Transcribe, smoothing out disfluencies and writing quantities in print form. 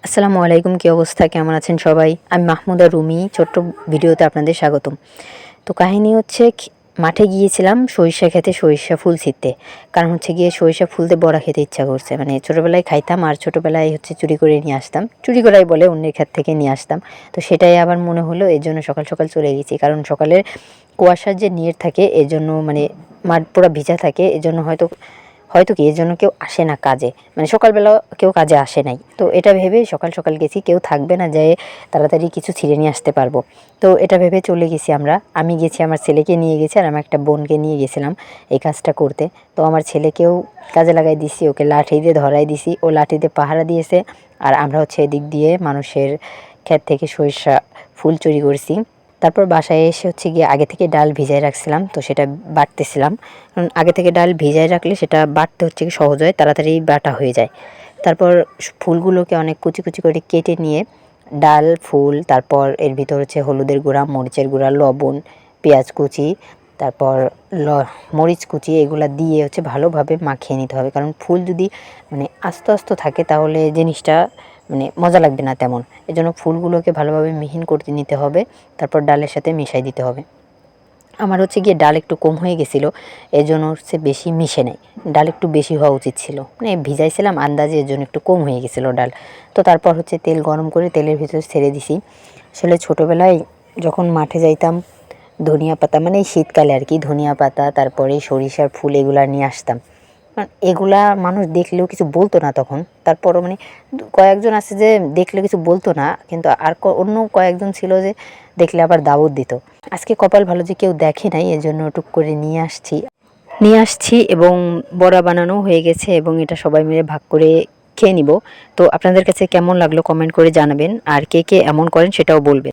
আসসালামু আলাইকুম, কী অবস্থা, কেমন আছেন সবাই? আমি মাহমুদা রুমি, ছোট্ট ভিডিওতে আপনাদের স্বাগতম। তো কাহিনী হচ্ছে মাঠে গিয়েছিলাম সরিষা খেতে, সরিষা ফুল ছিঁড়তে। কারণ হচ্ছে গিয়ে সরিষা ফুলতে বড়া খেতে ইচ্ছা করছে। মানে ছোটোবেলায় খাইতাম, আর ছোটোবেলায় হচ্ছে চুরি করে নিয়ে আসতাম, চুরি করাই বলে, অন্যের ক্ষেত থেকে নিয়ে আসতাম। তো সেটাই আবার মনে হলো, এর জন্য সকাল সকাল চলে গেছি। কারণ সকালের কুয়াশার যে নির থাকে, এর জন্য মানে মাঠ পুরা ভিজা থাকে, এজন্য হয়তো হয়তো কি এর জন্য কেউ আসে না কাজে, মানে সকালবেলা কেউ কাজে আসে নাই। তো এটা ভেবে সকাল সকাল গেছি, কেউ থাকবে না, যেয়ে তাড়াতাড়ি কিছু ছিঁড়ে নিয়ে আসতে পারবো। তো এটা ভেবে চলে গেছি আমরা। আমি গেছি, আমার ছেলেকে নিয়ে গেছি, আর আমার একটা বোনকে নিয়ে গেছিলাম এই কাজটা করতে। তো আমার ছেলেকেও কাজে লাগাই দিছি, ওকে লাঠি দিয়ে ধরাই দিছি, ও লাঠি দিয়ে পাহারা দিয়েছে। আর আমরা হচ্ছে এদিক দিয়ে মানুষের ক্ষেত থেকে সরিষা ফুল চুরি করছি। তারপর বাসায় এসে হচ্ছে গিয়ে আগে থেকে ডাল ভিজায় রাখছিলাম, তো সেটা বাটতেছিলাম। কারণ আগে থেকে ডাল ভিজায় রাখলে সেটা বাটতে হচ্ছে কি সহজ হয়, তাড়াতাড়ি বাটা হয়ে যায়। তারপর ফুলগুলোকে অনেক কুচি কুচি করে কেটে নিয়ে ডাল, ফুল, তারপর এর ভিতর হচ্ছে হলুদের গুঁড়া, মরিচের গুঁড়া, লবণ, পেঁয়াজ কুচি, তারপর মরিচ কুচি, এগুলা দিয়ে হচ্ছে ভালোভাবে মাখিয়ে নিতে হবে। কারণ ফুল যদি মানে আস্তে আস্তে থাকে তাহলে জিনিসটা মানে মজা লাগবে না তেমন। এজন্য ফুলগুলোকে ভালোভাবে মিহিন করতে নিতে হবে, তারপর ডালের সাথে মিশাই দিতে হবে। আমার হচ্ছে গিয়ে ডাল একটু কম হয়ে গেছিলো, এর জন্য হচ্ছে বেশি মিশে নেই। ডাল একটু বেশি হওয়া উচিত ছিল, মানে ভিজাইছিলাম আন্দাজে, এর জন্য একটু কম হয়ে গেছিলো ডাল। তো তারপর হচ্ছে তেল গরম করে তেলের ভিতরে ছেড়ে দিছি। আসলে ছোটোবেলায় যখন মাঠে যাইতাম, ধনিয়া পাতা, মানে এই শীতকালে আর কি, ধনিয়া পাতা, তারপরে সরিষার ফুল, এগুলা নিয়ে আসতাম। এগুলা মানুষ দেখলেও কিছু বলতো না তখন। তারপরও মানে কয়েকজন আছে যে দেখলে কিছু বলতো না, কিন্তু আর অন্য কয়েকজন ছিল যে দেখলে আবার দাওয়াত দিত। আজকে কপাল ভালো যে কেউ দেখে নাই, এজন্য টুক করে নিয়ে আসছি এবং বড়া বানানো হয়ে গেছে, এবং এটা সবাই মিলে ভাগ করে খেয়ে নিব। তো আপনাদের কাছে কেমন লাগলো কমেন্ট করে জানাবেন, আর কে কে এমন করেন সেটাও বলবেন।